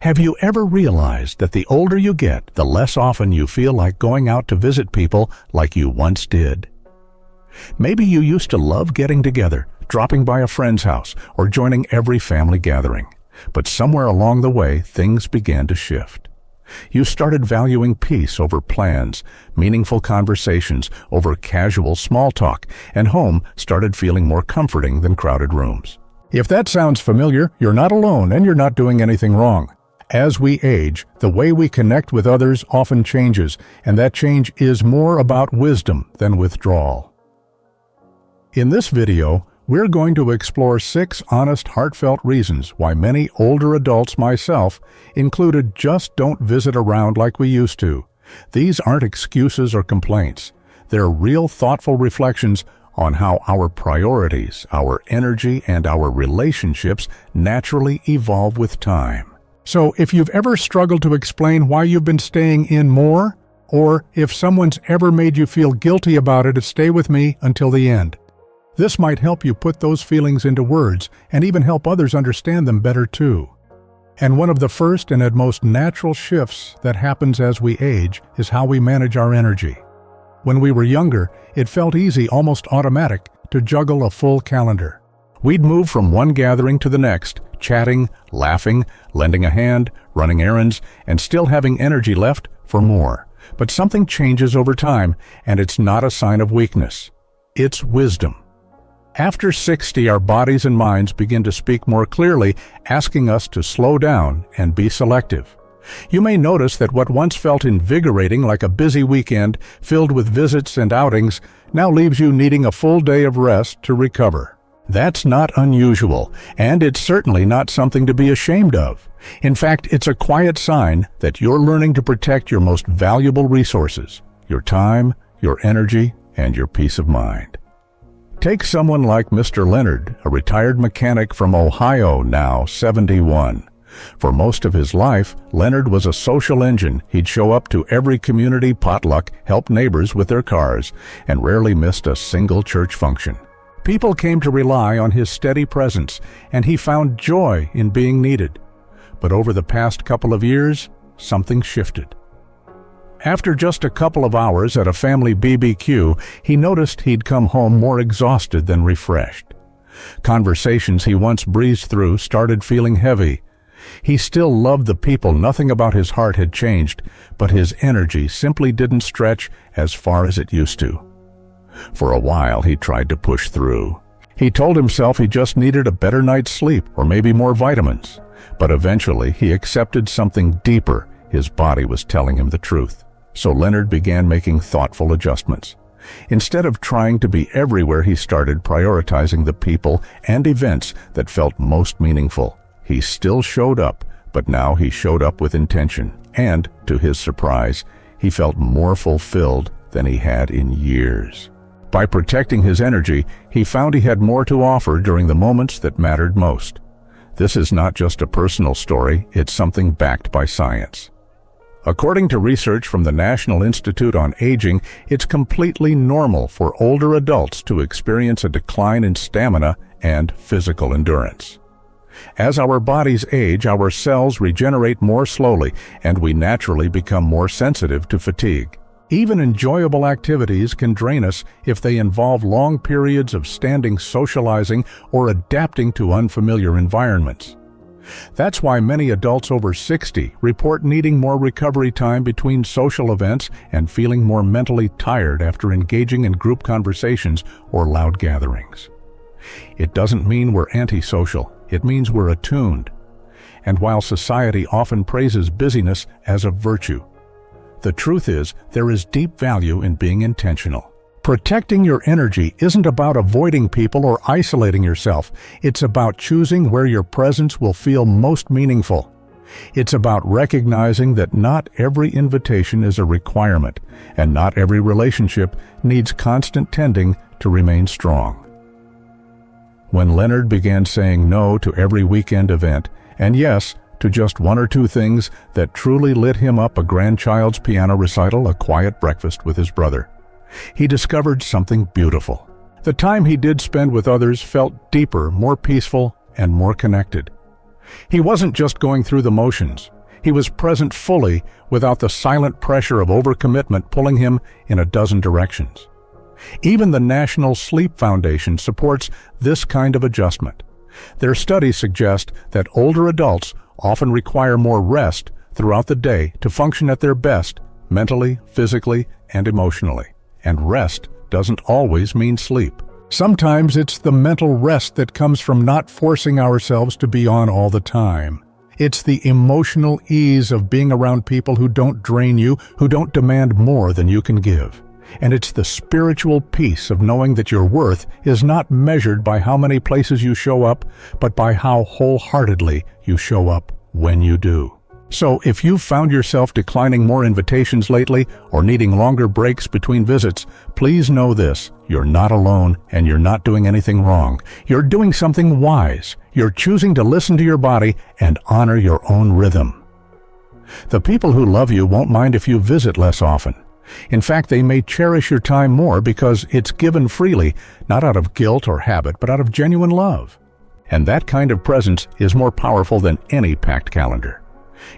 Have you ever realized that the older you get, the less often you feel like going out to visit people like you once did? Maybe you used to love getting together, dropping by a friend's house, or joining every family gathering. But somewhere along the way, things began to shift. You started valuing peace over plans, meaningful conversations over casual small talk, and home started feeling more comforting than crowded rooms. If that sounds familiar, you're not alone and you're not doing anything wrong. As we age, the way we connect with others often changes, and that change is more about wisdom than withdrawal. In this video, we're going to explore 6 honest, heartfelt reasons why many older adults, myself included, just don't visit around like we used to. These aren't excuses or complaints. They're real, thoughtful reflections on how our priorities, our energy, and our relationships naturally evolve with time. So if you've ever struggled to explain why you've been staying in more, or if someone's ever made you feel guilty about it, stay with me until the end. This might help you put those feelings into words and even help others understand them better too. And one of the first and most natural shifts that happens as we age is how we manage our energy. When we were younger, it felt easy, almost automatic, to juggle a full calendar. We'd move from one gathering to the next, chatting, laughing, lending a hand, running errands, and still having energy left for more. But something changes over time, and it's not a sign of weakness. It's wisdom. After 60, our bodies and minds begin to speak more clearly, asking us to slow down and be selective. You may notice that what once felt invigorating, like a busy weekend filled with visits and outings, now leaves you needing a full day of rest to recover. That's not unusual, and it's certainly not something to be ashamed of. In fact, it's a quiet sign that you're learning to protect your most valuable resources: your time, your energy, and your peace of mind. Take someone like Mr. Leonard, a retired mechanic from Ohio, now 71. For most of his life, Leonard was a social engine. He'd show up to every community potluck, help neighbors with their cars, and rarely missed a single church function. People came to rely on his steady presence, and he found joy in being needed. But over the past couple of years, something shifted. After just a couple of hours at a family BBQ, he noticed he'd come home more exhausted than refreshed. Conversations he once breezed through started feeling heavy. He still loved the people, nothing about his heart had changed, but his energy simply didn't stretch as far as it used to. For a while, he tried to push through. He told himself he just needed a better night's sleep or maybe more vitamins. But eventually, he accepted something deeper. His body was telling him the truth. So Leonard began making thoughtful adjustments. Instead of trying to be everywhere, he started prioritizing the people and events that felt most meaningful. He still showed up, but now he showed up with intention. And, to his surprise, he felt more fulfilled than he had in years. By protecting his energy, he found he had more to offer during the moments that mattered most. This is not just a personal story, it's something backed by science. According to research from the National Institute on Aging, it's completely normal for older adults to experience a decline in stamina and physical endurance. As our bodies age, our cells regenerate more slowly, and we naturally become more sensitive to fatigue. Even enjoyable activities can drain us if they involve long periods of standing, socializing, or adapting to unfamiliar environments. That's why many adults over 60 report needing more recovery time between social events and feeling more mentally tired after engaging in group conversations or loud gatherings. It doesn't mean we're antisocial, it means we're attuned. And while society often praises busyness as a virtue, the truth is there is deep value in being intentional. Protecting your energy isn't about avoiding people or isolating yourself. It's about choosing where your presence will feel most meaningful. It's about recognizing that not every invitation is a requirement, and not every relationship needs constant tending to remain strong. When Leonard began saying no to every weekend event, and yes, to just 1 or 2 things that truly lit him up: a grandchild's piano recital, a quiet breakfast with his brother, he discovered something beautiful. The time he did spend with others felt deeper, more peaceful, and more connected. He wasn't just going through the motions. He was present fully without the silent pressure of overcommitment pulling him in a dozen directions. Even the National Sleep Foundation supports this kind of adjustment. Their studies suggest that older adults often require more rest throughout the day to function at their best, mentally, physically, and emotionally. And rest doesn't always mean sleep. Sometimes it's the mental rest that comes from not forcing ourselves to be on all the time. It's the emotional ease of being around people who don't drain you, who don't demand more than you can give. And it's the spiritual peace of knowing that your worth is not measured by how many places you show up, but by how wholeheartedly you show up when you do. So if you've found yourself declining more invitations lately or needing longer breaks between visits, please know this: you're not alone and you're not doing anything wrong. You're doing something wise. You're choosing to listen to your body and honor your own rhythm. The people who love you won't mind if you visit less often. In fact, they may cherish your time more because it's given freely, not out of guilt or habit, but out of genuine love. And that kind of presence is more powerful than any packed calendar.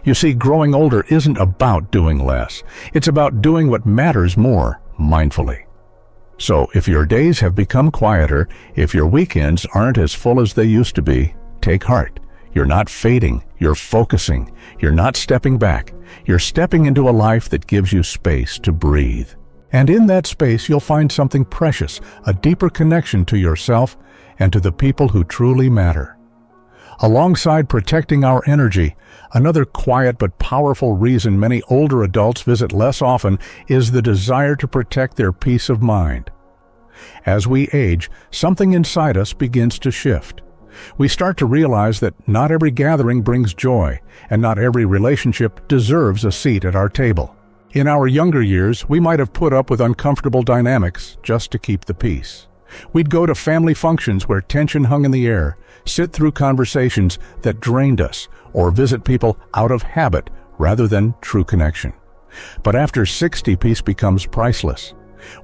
You see, growing older isn't about doing less. It's about doing what matters more mindfully. So if your days have become quieter, if your weekends aren't as full as they used to be, take heart. You're not fading, you're focusing. You're not stepping back. You're stepping into a life that gives you space to breathe. And in that space, you'll find something precious, a deeper connection to yourself and to the people who truly matter. Alongside protecting our energy, another quiet but powerful reason many older adults visit less often is the desire to protect their peace of mind. As we age, something inside us begins to shift. We start to realize that not every gathering brings joy, and not every relationship deserves a seat at our table. In our younger years, we might have put up with uncomfortable dynamics just to keep the peace. We'd go to family functions where tension hung in the air, sit through conversations that drained us, or visit people out of habit rather than true connection. But after 60, peace becomes priceless.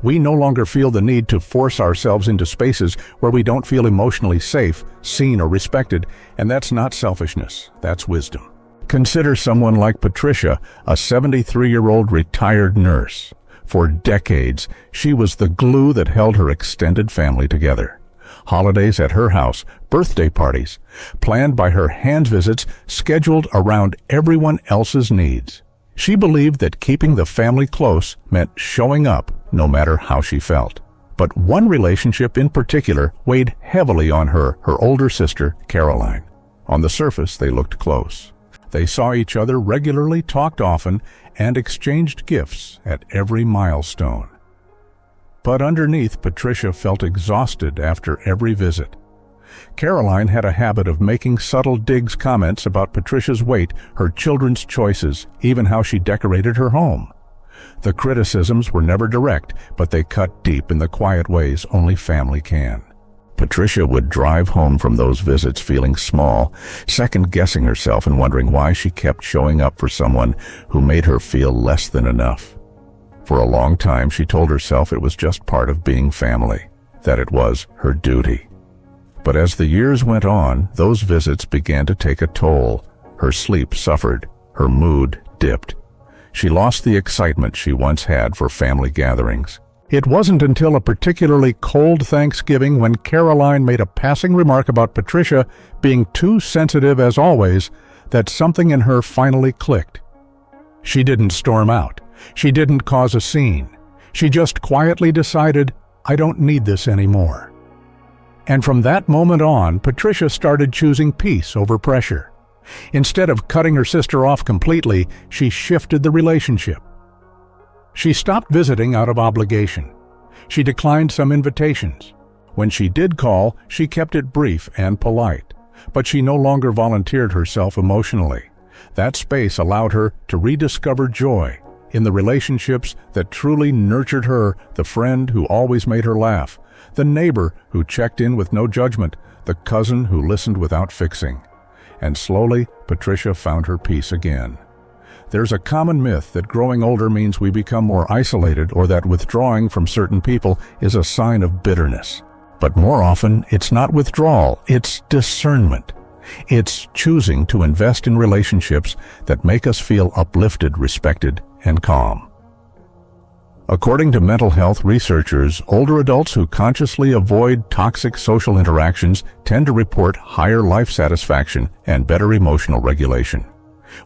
We no longer feel the need to force ourselves into spaces where we don't feel emotionally safe, seen, or respected, and that's not selfishness, that's wisdom. Consider someone like Patricia, a 73-year-old retired nurse. For decades, she was the glue that held her extended family together. Holidays at her house, birthday parties, planned by her hand visits, scheduled around everyone else's needs. She believed that keeping the family close meant showing up no matter how she felt. But one relationship in particular weighed heavily on her older sister, Caroline. On the surface, they looked close. They saw each other regularly, talked often, and exchanged gifts at every milestone. But underneath, Patricia felt exhausted after every visit. Caroline had a habit of making subtle digs, comments about Patricia's weight, her children's choices, even how she decorated her home. The criticisms were never direct, but they cut deep in the quiet ways only family can. Patricia would drive home from those visits feeling small, second-guessing herself and wondering why she kept showing up for someone who made her feel less than enough. For a long time, she told herself it was just part of being family, that it was her duty. But as the years went on, those visits began to take a toll. Her sleep suffered, her mood dipped. She lost the excitement she once had for family gatherings. It wasn't until a particularly cold Thanksgiving when Caroline made a passing remark about Patricia being too sensitive as always that something in her finally clicked. She didn't storm out. She didn't cause a scene. She just quietly decided, I don't need this anymore. And from that moment on, Patricia started choosing peace over pressure. Instead of cutting her sister off completely, she shifted the relationship. She stopped visiting out of obligation. She declined some invitations. When she did call, she kept it brief and polite, but she no longer volunteered herself emotionally. That space allowed her to rediscover joy in the relationships that truly nurtured her, the friend who always made her laugh, the neighbor who checked in with no judgment, the cousin who listened without fixing. And slowly, Patricia found her peace again. There's a common myth that growing older means we become more isolated or that withdrawing from certain people is a sign of bitterness. But more often, it's not withdrawal, it's discernment. It's choosing to invest in relationships that make us feel uplifted, respected, and calm. According to mental health researchers, older adults who consciously avoid toxic social interactions tend to report higher life satisfaction and better emotional regulation.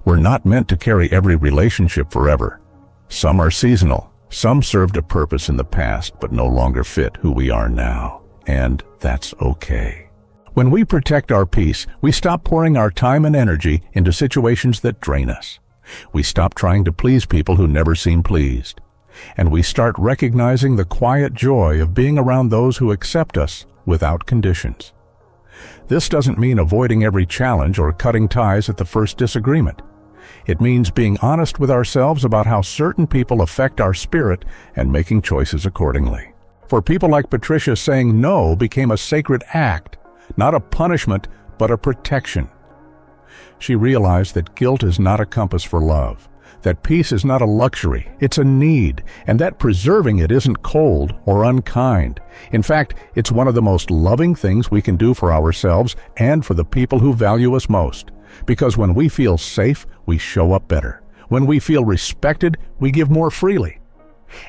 We're not meant to carry every relationship forever. Some are seasonal. Some served a purpose in the past but no longer fit who we are now. And that's okay. When we protect our peace, we stop pouring our time and energy into situations that drain us. We stop trying to please people who never seem pleased. And we start recognizing the quiet joy of being around those who accept us without conditions. This doesn't mean avoiding every challenge or cutting ties at the first disagreement. It means being honest with ourselves about how certain people affect our spirit and making choices accordingly. For people like Patricia, saying no became a sacred act, not a punishment, but a protection. She realized that guilt is not a compass for love, that peace is not a luxury, it's a need, and that preserving it isn't cold or unkind. In fact, it's one of the most loving things we can do for ourselves and for the people who value us most. Because when we feel safe, we show up better. When we feel respected, we give more freely.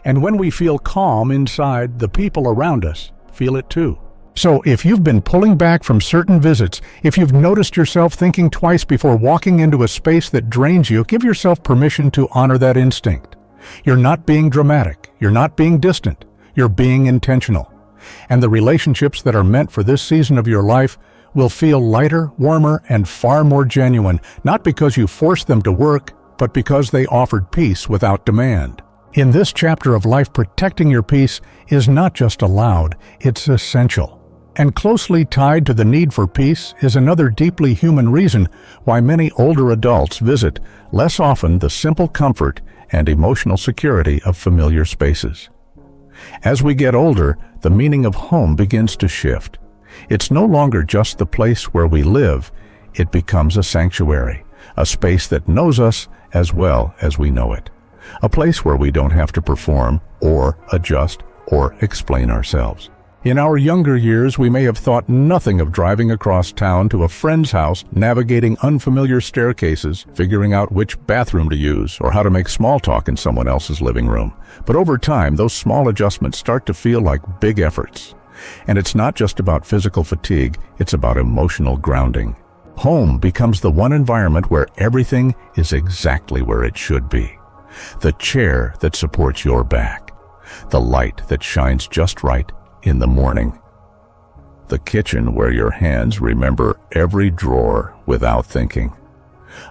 And when we feel calm inside, the people around us feel it too. So if you've been pulling back from certain visits, if you've noticed yourself thinking twice before walking into a space that drains you, give yourself permission to honor that instinct. You're not being dramatic. You're not being distant. You're being intentional. And the relationships that are meant for this season of your life will feel lighter, warmer, and far more genuine, not because you forced them to work, but because they offered peace without demand. In this chapter of life, protecting your peace is not just allowed, it's essential. And closely tied to the need for peace is another deeply human reason why many older adults visit less often the simple comfort and emotional security of familiar spaces. As we get older, the meaning of home begins to shift. It's no longer just the place where we live, it becomes a sanctuary, a space that knows us as well as we know it. A place where we don't have to perform or adjust or explain ourselves. In our younger years, we may have thought nothing of driving across town to a friend's house, navigating unfamiliar staircases, figuring out which bathroom to use, or how to make small talk in someone else's living room. But over time, those small adjustments start to feel like big efforts. And it's not just about physical fatigue, it's about emotional grounding. Home becomes the one environment where everything is exactly where it should be. The chair that supports your back. The light that shines just right in the morning. The kitchen where your hands remember every drawer without thinking.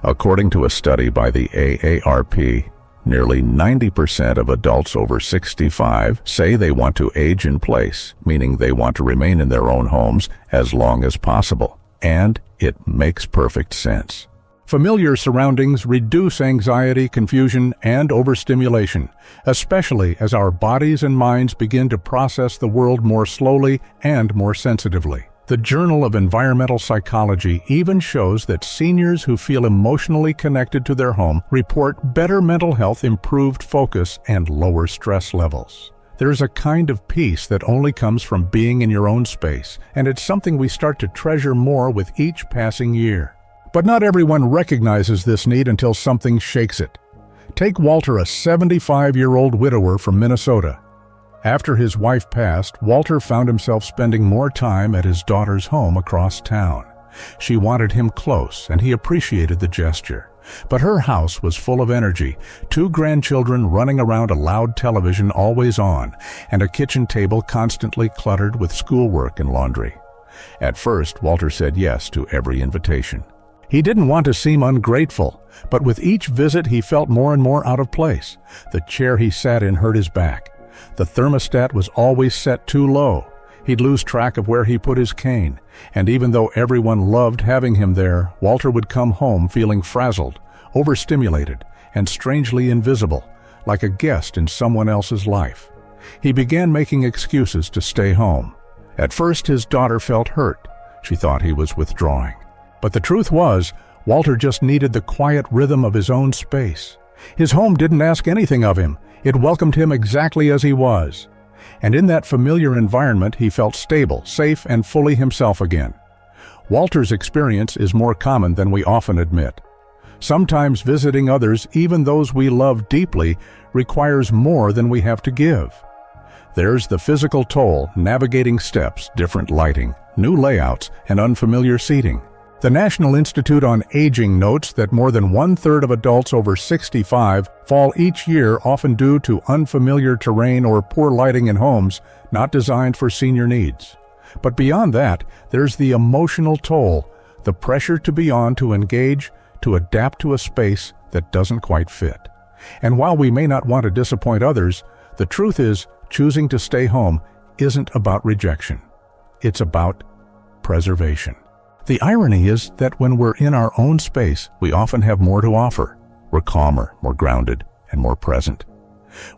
According to a study by the AARP, nearly 90% of adults over 65 say they want to age in place, meaning they want to remain in their own homes as long as possible. And it makes perfect sense. Familiar surroundings reduce anxiety, confusion, and overstimulation, especially as our bodies and minds begin to process the world more slowly and more sensitively. The Journal of Environmental Psychology even shows that seniors who feel emotionally connected to their home report better mental health, improved focus, and lower stress levels. There's a kind of peace that only comes from being in your own space, and it's something we start to treasure more with each passing year. But not everyone recognizes this need until something shakes it. Take Walter, a 75-year-old widower from Minnesota. After his wife passed, Walter found himself spending more time at his daughter's home across town. She wanted him close, and he appreciated the gesture. But her house was full of energy, 2 grandchildren running around, a loud television always on, and a kitchen table constantly cluttered with schoolwork and laundry. At first, Walter said yes to every invitation. He didn't want to seem ungrateful, but with each visit he felt more and more out of place. The chair he sat in hurt his back. The thermostat was always set too low. He'd lose track of where he put his cane, and even though everyone loved having him there, Walter would come home feeling frazzled, overstimulated, and strangely invisible, like a guest in someone else's life. He began making excuses to stay home. At first, his daughter felt hurt. She thought he was withdrawing. But the truth was, Walter just needed the quiet rhythm of his own space. His home didn't ask anything of him. It welcomed him exactly as he was. And in that familiar environment, he felt stable, safe, and fully himself again. Walter's experience is more common than we often admit. Sometimes visiting others, even those we love deeply, requires more than we have to give. There's the physical toll, navigating steps, different lighting, new layouts, and unfamiliar seating. The National Institute on Aging notes that more than 1/3 of adults over 65 fall each year, often due to unfamiliar terrain or poor lighting in homes not designed for senior needs. But beyond that, there's the emotional toll, the pressure to be on, to engage, to adapt to a space that doesn't quite fit. And while we may not want to disappoint others, the truth is, choosing to stay home isn't about rejection. It's about preservation. The irony is that when we're in our own space, we often have more to offer. We're calmer, more grounded, and more present.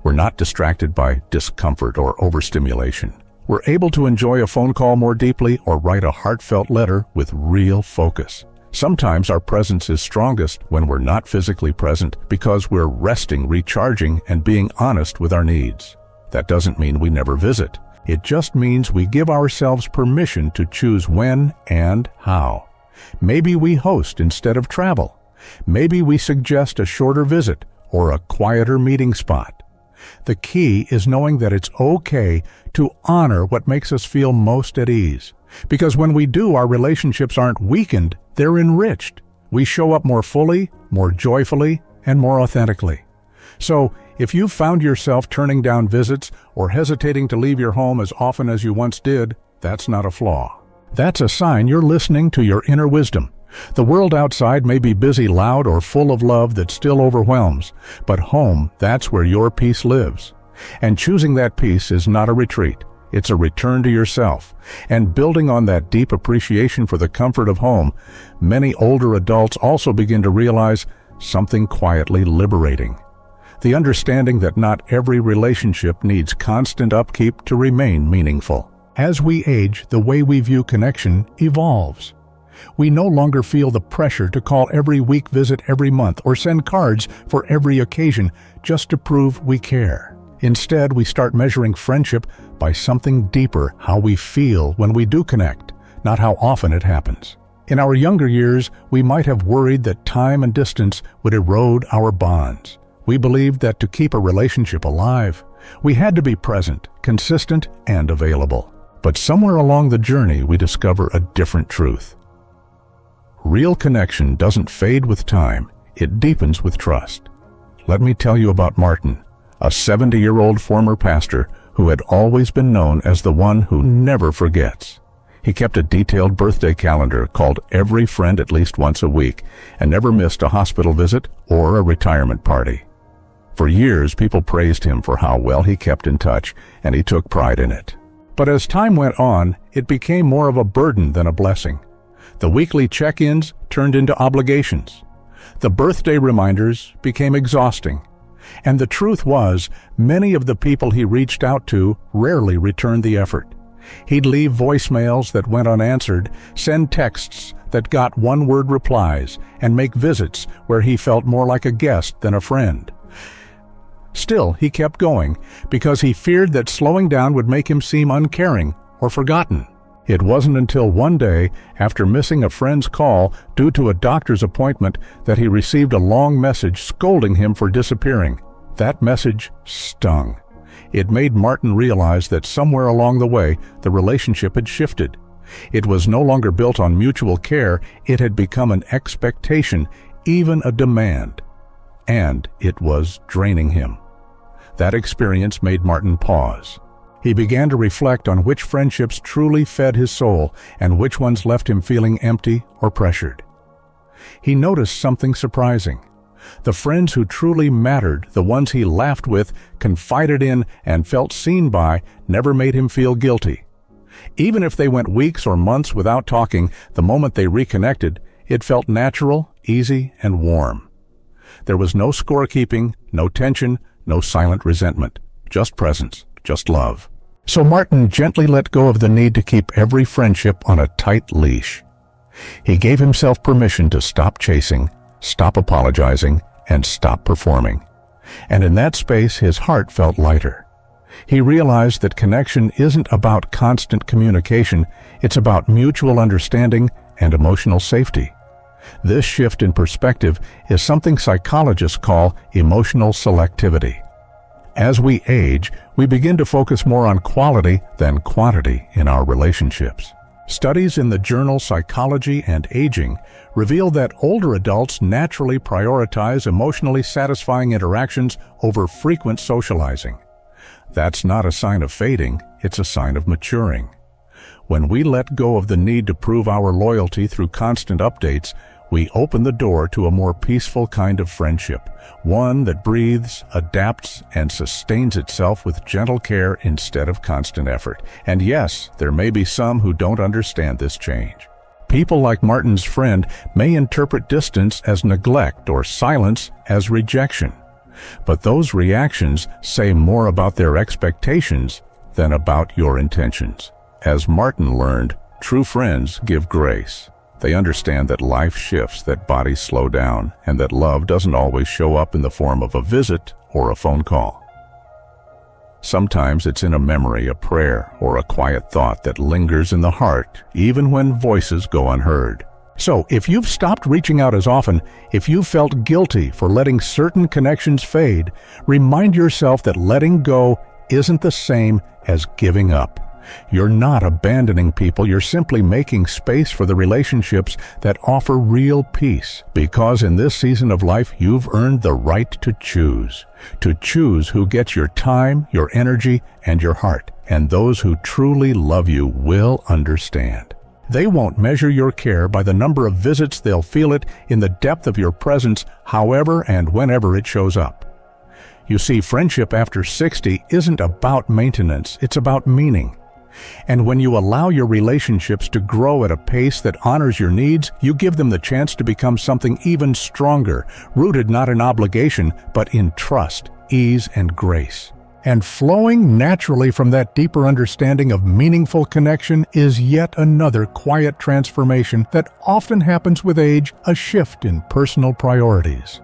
We're not distracted by discomfort or overstimulation. We're able to enjoy a phone call more deeply or write a heartfelt letter with real focus. Sometimes our presence is strongest when we're not physically present because we're resting, recharging, and being honest with our needs. That doesn't mean we never visit. It just means we give ourselves permission to choose when and how. Maybe we host instead of travel. Maybe we suggest a shorter visit or a quieter meeting spot. The key is knowing that it's okay to honor what makes us feel most at ease. Because when we do, our relationships aren't weakened, they're enriched. We show up more fully, more joyfully, and more authentically. So, if you've found yourself turning down visits or hesitating to leave your home as often as you once did, that's not a flaw. That's a sign you're listening to your inner wisdom. The world outside may be busy, loud, or full of love that still overwhelms, but home, that's where your peace lives. And choosing that peace is not a retreat. It's a return to yourself. And building on that deep appreciation for the comfort of home, many older adults also begin to realize something quietly liberating. The understanding that not every relationship needs constant upkeep to remain meaningful. As we age, the way we view connection evolves. We no longer feel the pressure to call every week, visit every month, or send cards for every occasion just to prove we care. Instead, we start measuring friendship by something deeper, how we feel when we do connect, not how often it happens. In our younger years, we might have worried that time and distance would erode our bonds. We believed that to keep a relationship alive, we had to be present, consistent, and available. But somewhere along the journey, we discover a different truth. Real connection doesn't fade with time, it deepens with trust. Let me tell you about Martin, a 70-year-old former pastor who had always been known as the one who never forgets. He kept a detailed birthday calendar, called every friend at least once a week, and never missed a hospital visit or a retirement party. For years, people praised him for how well he kept in touch, and he took pride in it. But as time went on, it became more of a burden than a blessing. The weekly check-ins turned into obligations. The birthday reminders became exhausting. And the truth was, many of the people he reached out to rarely returned the effort. He'd leave voicemails that went unanswered, send texts that got one-word replies, and make visits where he felt more like a guest than a friend. Still, he kept going because he feared that slowing down would make him seem uncaring or forgotten. It wasn't until one day, after missing a friend's call due to a doctor's appointment, that he received a long message scolding him for disappearing. That message stung. It made Martin realize that somewhere along the way, the relationship had shifted. It was no longer built on mutual care, it had become an expectation, even a demand. And it was draining him. That experience made Martin pause. He began to reflect on which friendships truly fed his soul and which ones left him feeling empty or pressured. He noticed something surprising. The friends who truly mattered, the ones he laughed with, confided in, and felt seen by, never made him feel guilty. Even if they went weeks or months without talking, the moment they reconnected, it felt natural, easy, and warm. There was no scorekeeping, no tension, no silent resentment, just presence, just love. So Martin gently let go of the need to keep every friendship on a tight leash. He gave himself permission to stop chasing, stop apologizing, and stop performing. And in that space, his heart felt lighter. He realized that connection isn't about constant communication, it's about mutual understanding and emotional safety. This shift in perspective is something psychologists call emotional selectivity. As we age, we begin to focus more on quality than quantity in our relationships. Studies in the journal Psychology and Aging reveal that older adults naturally prioritize emotionally satisfying interactions over frequent socializing. That's not a sign of fading, it's a sign of maturing. When we let go of the need to prove our loyalty through constant updates, we open the door to a more peaceful kind of friendship, one that breathes, adapts, and sustains itself with gentle care instead of constant effort. And yes, there may be some who don't understand this change. People like Martin's friend may interpret distance as neglect or silence as rejection. But those reactions say more about their expectations than about your intentions. As Martin learned, true friends give grace. They understand that life shifts, that bodies slow down, and that love doesn't always show up in the form of a visit or a phone call. Sometimes it's in a memory, a prayer, or a quiet thought that lingers in the heart, even when voices go unheard. So, if you've stopped reaching out as often, if you've felt guilty for letting certain connections fade, remind yourself that letting go isn't the same as giving up. You're not abandoning people, you're simply making space for the relationships that offer real peace. Because in this season of life, you've earned the right to choose who gets your time, your energy, and your heart. And those who truly love you will understand. They won't measure your care by the number of visits, they'll feel it in the depth of your presence, however and whenever it shows up. You see, friendship after 60 isn't about maintenance, it's about meaning. And when you allow your relationships to grow at a pace that honors your needs, you give them the chance to become something even stronger, rooted not in obligation, but in trust, ease, and grace. And flowing naturally from that deeper understanding of meaningful connection is yet another quiet transformation that often happens with age, a shift in personal priorities.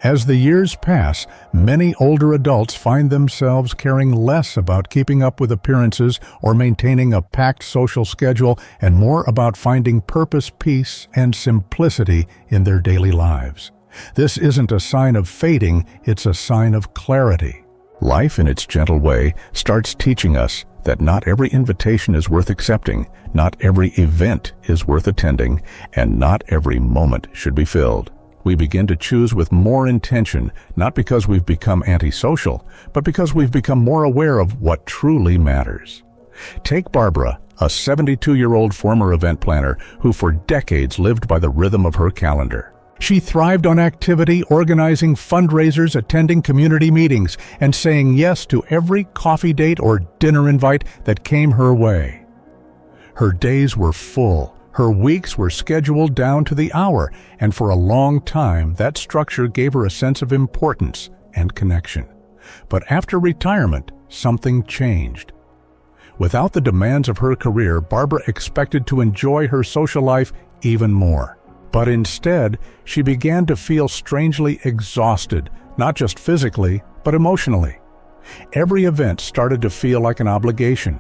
As the years pass, many older adults find themselves caring less about keeping up with appearances or maintaining a packed social schedule and more about finding purpose, peace, and simplicity in their daily lives. This isn't a sign of fading, it's a sign of clarity. Life, in its gentle way, starts teaching us that not every invitation is worth accepting, not every event is worth attending, and not every moment should be filled. We begin to choose with more intention, not because we've become antisocial, but because we've become more aware of what truly matters. Take Barbara, a 72-year-old former event planner who for decades lived by the rhythm of her calendar. She thrived on activity, organizing fundraisers, attending community meetings, and saying yes to every coffee date or dinner invite that came her way. Her days were full. Her weeks were scheduled down to the hour, and for a long time, that structure gave her a sense of importance and connection. But after retirement, something changed. Without the demands of her career, Barbara expected to enjoy her social life even more. But instead, she began to feel strangely exhausted, not just physically, but emotionally. Every event started to feel like an obligation.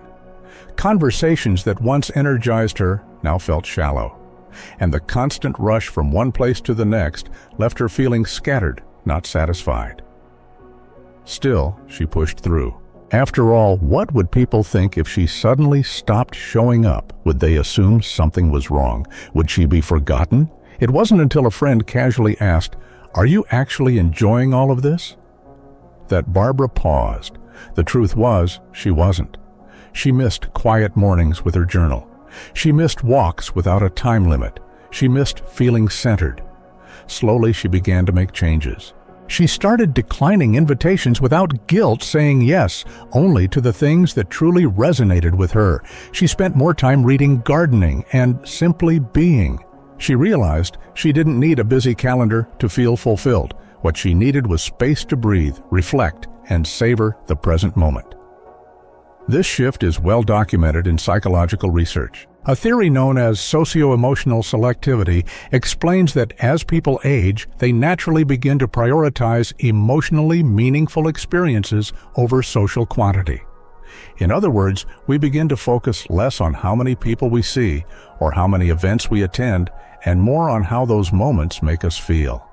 Conversations that once energized her now felt shallow, and the constant rush from one place to the next left her feeling scattered, not satisfied. Still, she pushed through. After all, what would people think if she suddenly stopped showing up? Would they assume something was wrong? Would she be forgotten? It wasn't until a friend casually asked, "Are you actually enjoying all of this?" that Barbara paused. The truth was, she wasn't. She missed quiet mornings with her journal. She missed walks without a time limit. She missed feeling centered. Slowly, she began to make changes. She started declining invitations without guilt, saying yes only to the things that truly resonated with her. She spent more time reading, gardening, and simply being. She realized she didn't need a busy calendar to feel fulfilled. What she needed was space to breathe, reflect, and savor the present moment. This shift is well documented in psychological research. A theory known as socio-emotional selectivity explains that as people age, they naturally begin to prioritize emotionally meaningful experiences over social quantity. In other words, we begin to focus less on how many people we see or how many events we attend, and more on how those moments make us feel.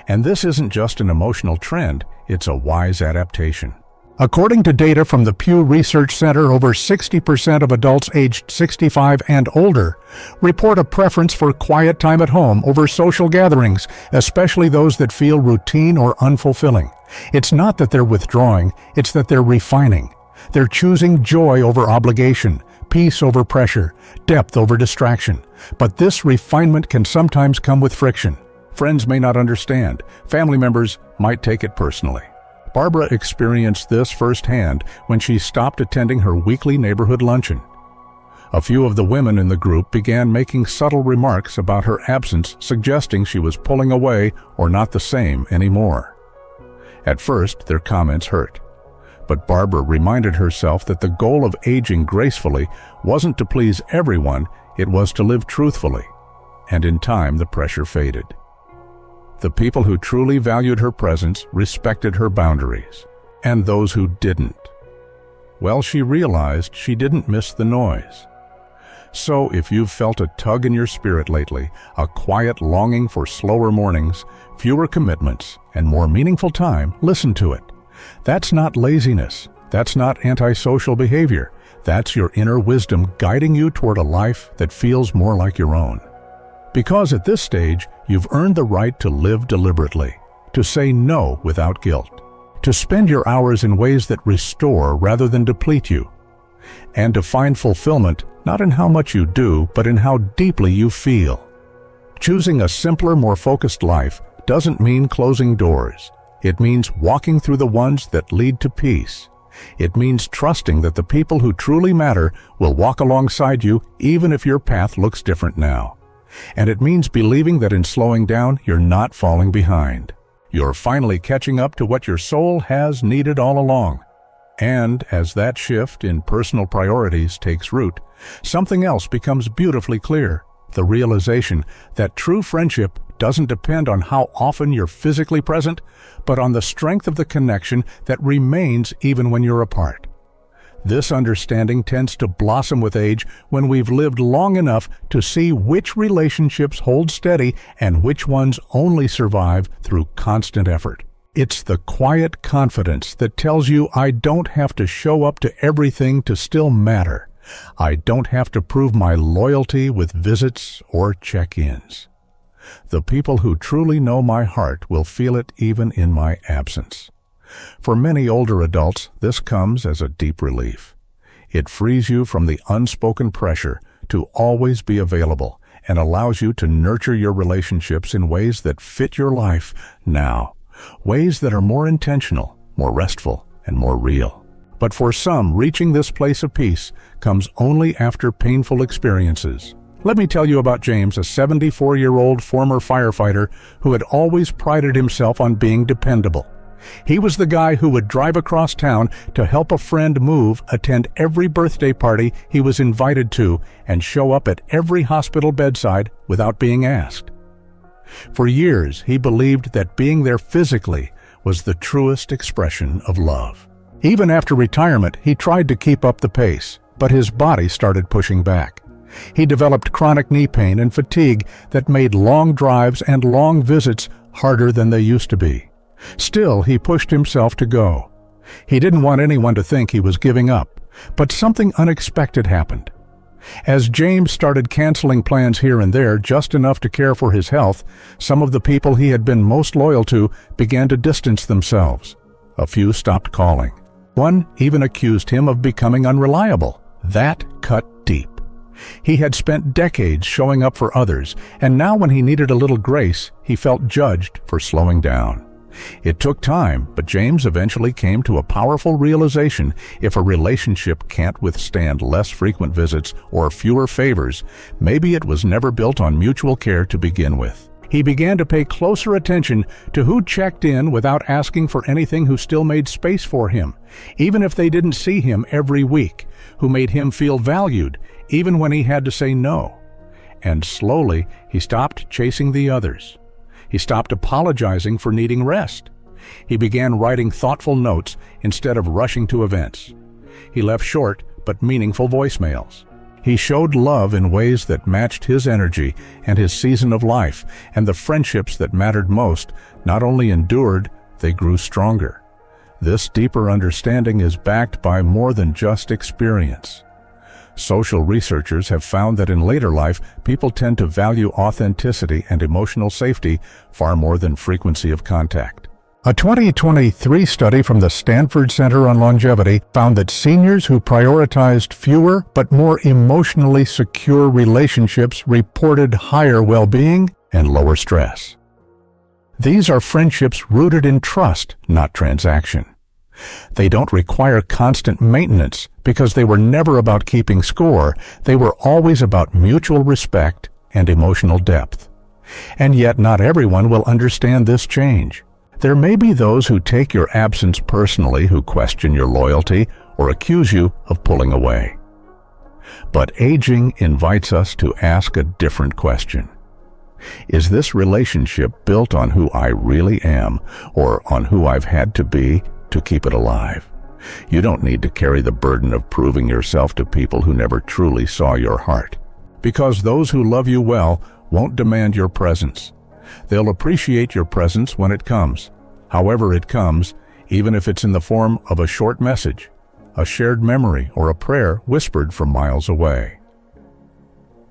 And this isn't just an emotional trend, it's a wise adaptation. According to data from the Pew Research Center, over 60% of adults aged 65 and older report a preference for quiet time at home over social gatherings, especially those that feel routine or unfulfilling. It's not that they're withdrawing, it's that they're refining. They're choosing joy over obligation, peace over pressure, depth over distraction. But this refinement can sometimes come with friction. Friends may not understand. Family members might take it personally. Barbara experienced this firsthand when she stopped attending her weekly neighborhood luncheon. A few of the women in the group began making subtle remarks about her absence, suggesting she was pulling away or not the same anymore. At first, their comments hurt. But Barbara reminded herself that the goal of aging gracefully wasn't to please everyone, it was to live truthfully. And in time, the pressure faded. The people who truly valued her presence respected her boundaries, and those who didn't, well, she realized she didn't miss the noise. So if you've felt a tug in your spirit lately, a quiet longing for slower mornings, fewer commitments, and more meaningful time, listen to it. That's not laziness. That's not antisocial behavior. That's your inner wisdom guiding you toward a life that feels more like your own. Because at this stage, you've earned the right to live deliberately, to say no without guilt, to spend your hours in ways that restore rather than deplete you, and to find fulfillment not in how much you do, but in how deeply you feel. Choosing a simpler, more focused life doesn't mean closing doors. It means walking through the ones that lead to peace. It means trusting that the people who truly matter will walk alongside you even if your path looks different now. And it means believing that in slowing down, you're not falling behind. You're finally catching up to what your soul has needed all along. And as that shift in personal priorities takes root, something else becomes beautifully clear. The realization that true friendship doesn't depend on how often you're physically present, but on the strength of the connection that remains even when you're apart. This understanding tends to blossom with age when we've lived long enough to see which relationships hold steady and which ones only survive through constant effort. It's the quiet confidence that tells you I don't have to show up to everything to still matter. I don't have to prove my loyalty with visits or check-ins. The people who truly know my heart will feel it even in my absence. For many older adults, this comes as a deep relief. It frees you from the unspoken pressure to always be available and allows you to nurture your relationships in ways that fit your life now, ways that are more intentional, more restful, and more real. But for some, reaching this place of peace comes only after painful experiences. Let me tell you about James, a 74-year-old former firefighter who had always prided himself on being dependable. He was the guy who would drive across town to help a friend move, attend every birthday party he was invited to, and show up at every hospital bedside without being asked. For years, he believed that being there physically was the truest expression of love. Even after retirement, he tried to keep up the pace, but his body started pushing back. He developed chronic knee pain and fatigue that made long drives and long visits harder than they used to be. Still, he pushed himself to go. He didn't want anyone to think he was giving up, but something unexpected happened. As James started canceling plans here and there, just enough to care for his health, some of the people he had been most loyal to began to distance themselves. A few stopped calling. One even accused him of becoming unreliable. That cut deep. He had spent decades showing up for others, and now when he needed a little grace, he felt judged for slowing down. It took time, but James eventually came to a powerful realization: if a relationship can't withstand less frequent visits or fewer favors, maybe it was never built on mutual care to begin with. He began to pay closer attention to who checked in without asking for anything, who still made space for him, even if they didn't see him every week, who made him feel valued, even when he had to say no. And slowly, he stopped chasing the others. He stopped apologizing for needing rest. He began writing thoughtful notes instead of rushing to events. He left short but meaningful voicemails. He showed love in ways that matched his energy and his season of life, and the friendships that mattered most not only endured, they grew stronger. This deeper understanding is backed by more than just experience. Social researchers have found that in later life, people tend to value authenticity and emotional safety far more than frequency of contact. A 2023 study from the Stanford Center on Longevity found that seniors who prioritized fewer but more emotionally secure relationships reported higher well-being and lower stress. These are friendships rooted in trust, not transaction. They don't require constant maintenance because they were never about keeping score. They were always about mutual respect and emotional depth. And yet not everyone will understand this change. There may be those who take your absence personally, who question your loyalty or accuse you of pulling away. But aging invites us to ask a different question. Is this relationship built on who I really am or on who I've had to be to keep it alive? You don't need to carry the burden of proving yourself to people who never truly saw your heart, because those who love you well won't demand your presence. They'll appreciate your presence when it comes, however it comes, even if it's in the form of a short message, a shared memory, or a prayer whispered from miles away.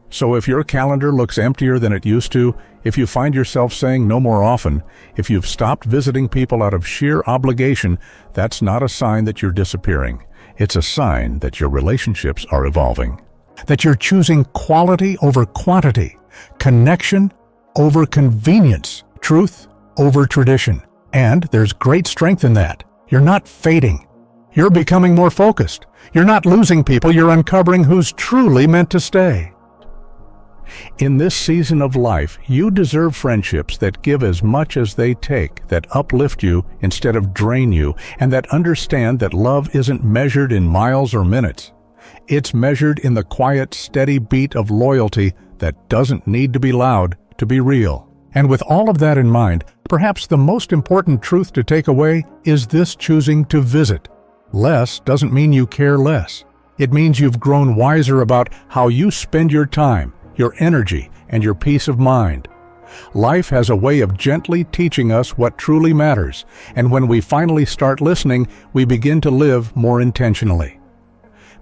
So if your calendar looks emptier than it used to, if you find yourself saying no more often, if you've stopped visiting people out of sheer obligation, that's not a sign that you're disappearing. It's a sign that your relationships are evolving, that you're choosing quality over quantity, connection over convenience, truth over tradition. And there's great strength in that. You're not fading. You're becoming more focused. You're not losing people. You're uncovering who's truly meant to stay. In this season of life, you deserve friendships that give as much as they take, that uplift you instead of drain you, and that understand that love isn't measured in miles or minutes. It's measured in the quiet, steady beat of loyalty that doesn't need to be loud to be real. And with all of that in mind, perhaps the most important truth to take away is this: choosing to visit. Less doesn't mean you care less. It means you've grown wiser about how you spend your time, your energy, and your peace of mind. Life has a way of gently teaching us what truly matters, and when we finally start listening, we begin to live more intentionally.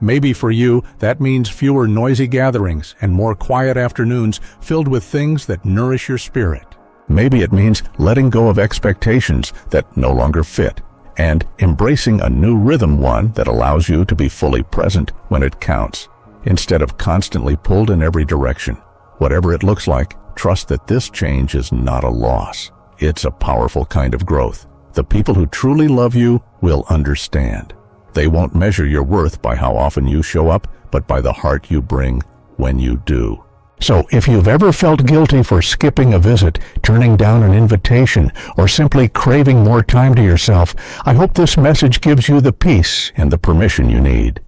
Maybe for you, that means fewer noisy gatherings and more quiet afternoons filled with things that nourish your spirit. Maybe it means letting go of expectations that no longer fit and embracing a new rhythm, one that allows you to be fully present when it counts, instead of constantly pulled in every direction. Whatever it looks like, trust that this change is not a loss. It's a powerful kind of growth. The people who truly love you will understand. They won't measure your worth by how often you show up, but by the heart you bring when you do. So if you've ever felt guilty for skipping a visit, turning down an invitation, or simply craving more time to yourself, I hope this message gives you the peace and the permission you need.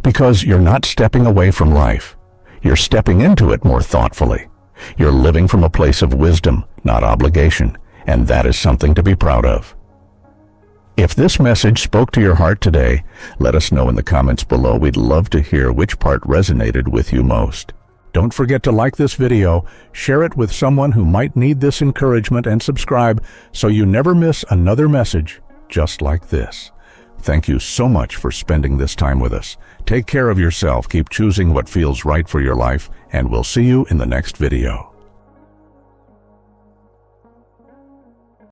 Because you're not stepping away from life. You're stepping into it more thoughtfully. You're living from a place of wisdom, not obligation, and that is something to be proud of. If this message spoke to your heart today, let us know in the comments below. We'd love to hear which part resonated with you most. Don't forget to like this video, share it with someone who might need this encouragement, and subscribe so you never miss another message just like this. Thank you so much for spending this time with us. Take care of yourself, keep choosing what feels right for your life, and we'll see you in the next video.